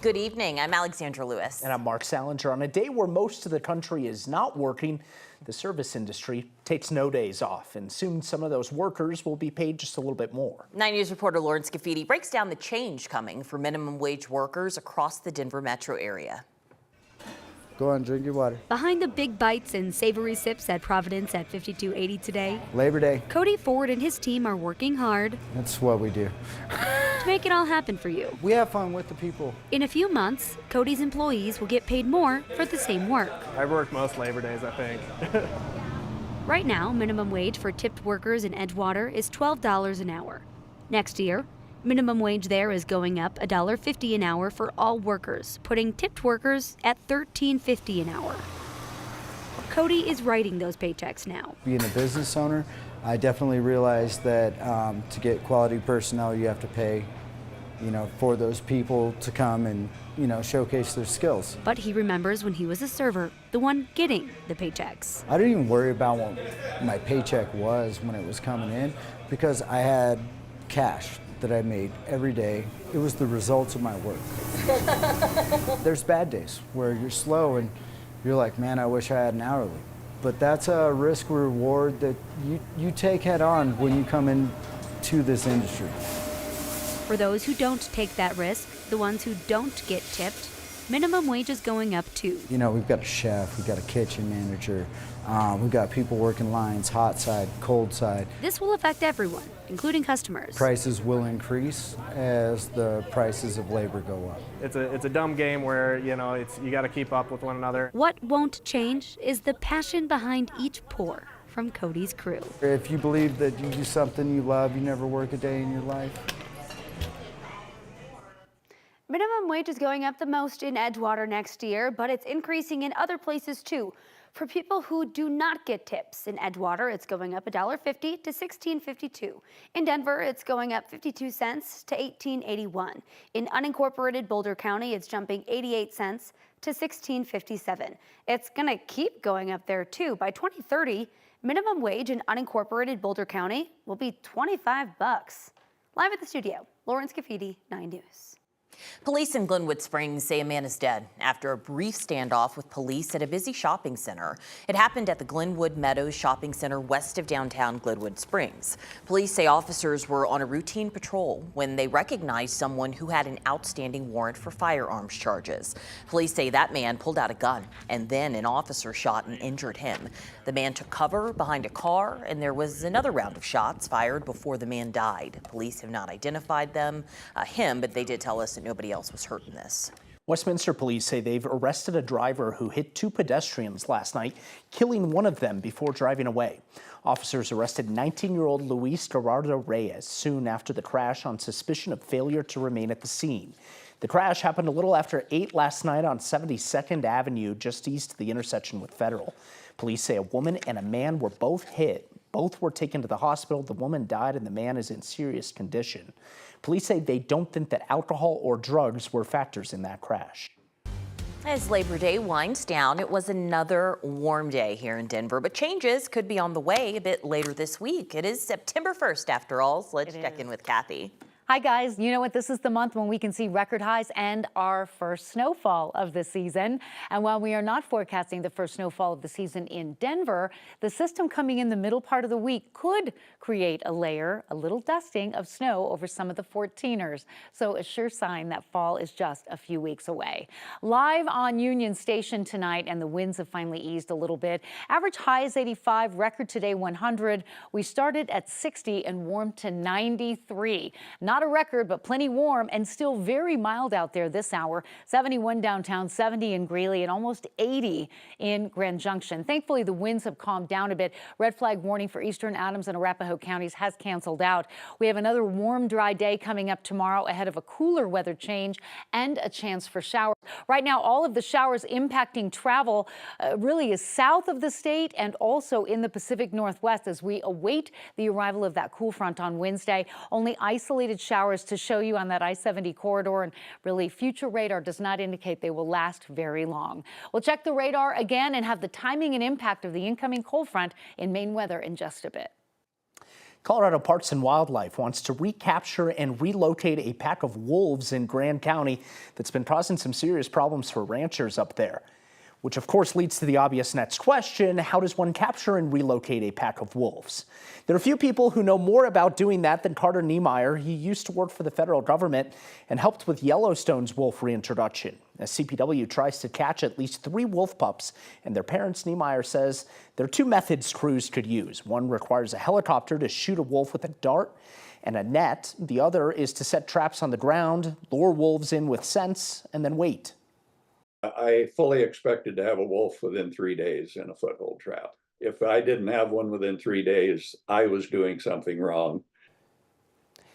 Good evening. I'm Alexandra Lewis. And I'm Mark Salinger. On a day where most of the country is not working, the service industry takes no days off, and soon some of those workers will be paid just a little bit more. 9 News reporter Lauren Scafidi breaks down the change coming for minimum wage workers across the Denver metro area. Go on, drink your water. Behind the big bites and savory sips at Providence at 5280 today, Labor Day. Cody Ford and his team are working hard That's what we do. to make it all happen for you. We have fun with the people. In a few months, Cody's employees will get paid more for the same work. I work most Labor Days, I think. Right now, minimum wage for tipped workers in Edgewater is $12 an hour. Next year, minimum wage there is going up $1.50 an hour for all workers, putting tipped workers at $13.50 an hour. Cody is writing those paychecks now. Being a business owner, I definitely realized that to get quality personnel, you have to pay, for those people to come and, showcase their skills. But he remembers when he was a server, the one getting the paychecks. I didn't even worry about what my paycheck was when it was coming in because I had cash that I made every day. It was the results of my work. There's bad days where you're slow and you're like, man, I wish I had an hourly. But that's a risk reward that you take head on when you come into this industry. For those who don't take that risk, the ones who don't get tipped, minimum wage is going up too. We've got a chef, we've got a kitchen manager, we've got people working lines, hot side, cold side. This will affect everyone, including customers. Prices will increase as the prices of labor go up. It's a dumb game where, you got to keep up with one another. What won't change is the passion behind each pour from Cody's crew. If you believe that you do something you love, you never work a day in your life. Minimum wage is going up the most in Edgewater next year, but it's increasing in other places too. For people who do not get tips, in Edgewater, it's going up $1.50 to $16.52. In Denver, it's going up 52 cents to $18.81. In unincorporated Boulder County, it's jumping 88 cents to $16.57. It's going to keep going up there too. By 2030, minimum wage in unincorporated Boulder County will be $25. Live at the studio, Lauren Scafidi, 9 News. Police in Glenwood Springs say a man is dead after a brief standoff with police at a busy shopping center. It happened at the Glenwood Meadows Shopping Center west of downtown Glenwood Springs. Police say officers were on a routine patrol when they recognized someone who had an outstanding warrant for firearms charges. Police say that man pulled out a gun and then an officer shot and injured him. The man took cover behind a car and there was another round of shots fired before the man died. Police have not identified him, but they did tell us that nobody else was hurt in this. Westminster police say they've arrested a driver who hit two pedestrians last night, killing one of them before driving away. Officers arrested 19-year-old Luis Gerardo Reyes soon after the crash on suspicion of failure to remain at the scene. The crash happened a little after 8 last night on 72nd Avenue, just east of the intersection with Federal. Police say a woman and a man were both hit. Both were taken to the hospital. The woman died and the man is in serious condition. Police say they don't think that alcohol or drugs were factors in that crash. As Labor Day winds down, it was another warm day here in Denver, but changes could be on the way a bit later this week. It is September 1st after all, so let's check in with Kathy. Hi guys, you know what? This is the month when we can see record highs and our first snowfall of the season. And while we are not forecasting the first snowfall of the season in Denver, the system coming in the middle part of the week could create a little dusting of snow over some of the 14ers. So a sure sign that fall is just a few weeks away. Live on Union Station tonight, and the winds have finally eased a little bit. Average high is 85, record today 100. We started at 60 and warmed to 93. Not a record, but plenty warm and still very mild out there this hour. 71 downtown, 70 in Greeley, and almost 80 in Grand Junction. Thankfully, the winds have calmed down a bit. Red flag warning for eastern Adams and Arapahoe counties has canceled out. We have another warm, dry day coming up tomorrow ahead of a cooler weather change and a chance for showers. Right now, all of the showers impacting travel really is south of the state and also in the Pacific Northwest as we await the arrival of that cool front on Wednesday. Only isolated showers to show you on that I-70 corridor, and really future radar does not indicate they will last very long. We'll check the radar again and have the timing and impact of the incoming cold front in Maine weather in just a bit. Colorado Parks and Wildlife wants to recapture and relocate a pack of wolves in Grand County that's been causing some serious problems for ranchers up there. Which of course leads to the obvious next question: how does one capture and relocate a pack of wolves? There are a few people who know more about doing that than Carter Niemeyer. He used to work for the federal government and helped with Yellowstone's wolf reintroduction. As CPW tries to catch at least 3 wolf pups and their parents, Niemeyer says there are 2 methods crews could use. One requires a helicopter to shoot a wolf with a dart and a net. The other is to set traps on the ground, lure wolves in with scents, and then wait. I fully expected to have a wolf within 3 days in a foothold trap. If I didn't have one within 3 days, I was doing something wrong.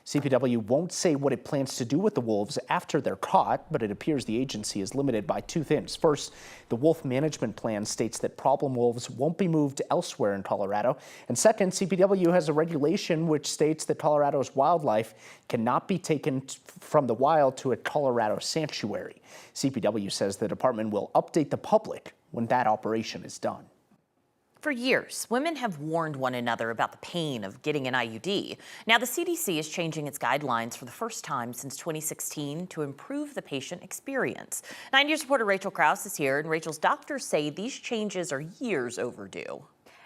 CPW won't say what it plans to do with the wolves after they're caught, but it appears the agency is limited by 2 things. First, the wolf management plan states that problem wolves won't be moved elsewhere in Colorado. And second, CPW has a regulation which states that Colorado's wildlife cannot be taken from the wild to a Colorado sanctuary. CPW says the department will update the public when that operation is done. For years, women have warned one another about the pain of getting an IUD. Now, the CDC is changing its guidelines for the first time since 2016 to improve the patient experience. 9 News reporter Rachel Krause is here, and Rachel's doctors say these changes are years overdue.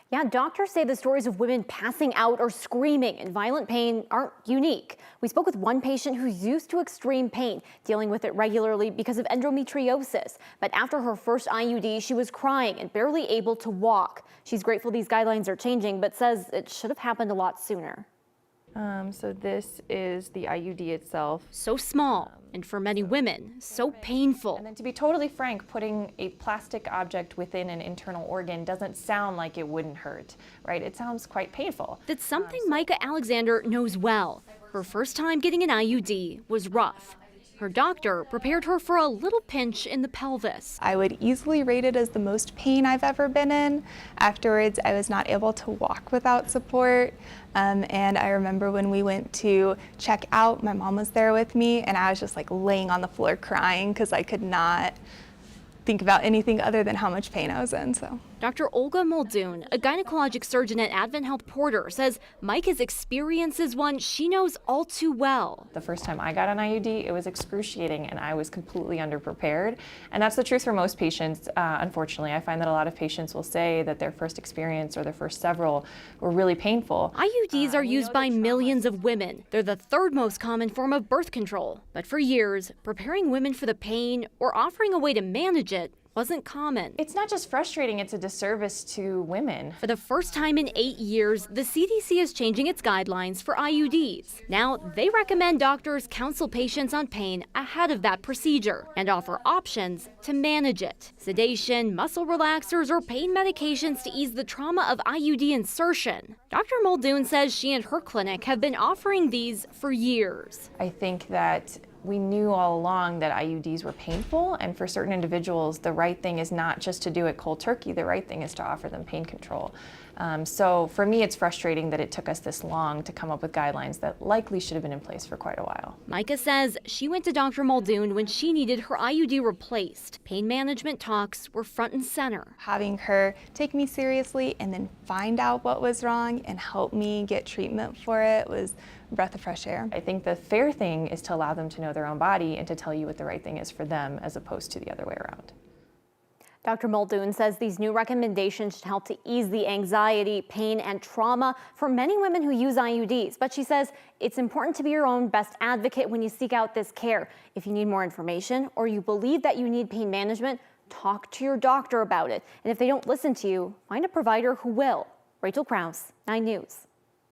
Yeah, doctors say the stories of women passing out or screaming in violent pain aren't unique. We spoke with one patient who's used to extreme pain, dealing with it regularly because of endometriosis. But after her first IUD, she was crying and barely able to walk. She's grateful these guidelines are changing, but says it should have happened a lot sooner. So this is the IUD itself. So small, and for many women, so painful. And then to be totally frank, putting a plastic object within an internal organ doesn't sound like it wouldn't hurt, right? It sounds quite painful. That's something Micah Alexander knows well. Her first time getting an IUD was rough. Her doctor prepared her for a little pinch in the pelvis. I would easily rate it as the most pain I've ever been in. Afterwards, I was not able to walk without support. And I remember when we went to check out, my mom was there with me, and I was just like laying on the floor crying because I could not think about anything other than how much pain I was in. So Dr. Olga Muldoon, a gynecologic surgeon at Advent Health Porter, says Micah's experience is one she knows all too well. The first time I got an IUD, it was excruciating and I was completely underprepared. And that's the truth for most patients. Unfortunately, I find that a lot of patients will say that their first experience or their first several were really painful. IUDs are used by millions of women. They're the 3rd most common form of birth control. But for years, preparing women for the pain or offering a way to manage it wasn't common. It's not just frustrating, it's a disservice to women. For the first time in 8 years, the CDC is changing its guidelines for IUDs. Now, they recommend doctors counsel patients on pain ahead of that procedure and offer options to manage it. Sedation, muscle relaxers, or pain medications to ease the trauma of IUD insertion. Dr. Muldoon says she and her clinic have been offering these for years. I think that we knew all along that IUDs were painful, and for certain individuals, the right thing is not just to do it cold turkey, the right thing is to offer them pain control. So for me, it's frustrating that it took us this long to come up with guidelines that likely should have been in place for quite a while. Micah says she went to Dr. Muldoon when she needed her IUD replaced. Pain management talks were front and center. having her take me seriously and then find out what was wrong and help me get treatment for it was a breath of fresh air. I think the fair thing is to allow them to know their own body and to tell you what the right thing is for them as opposed to the other way around. Dr. Muldoon says these new recommendations should help to ease the anxiety, pain, and trauma for many women who use IUDs. But she says it's important to be your own best advocate when you seek out this care. If you need more information or you believe that you need pain management, talk to your doctor about it. And if they don't listen to you, find a provider who will. Rachel Krause, 9 News.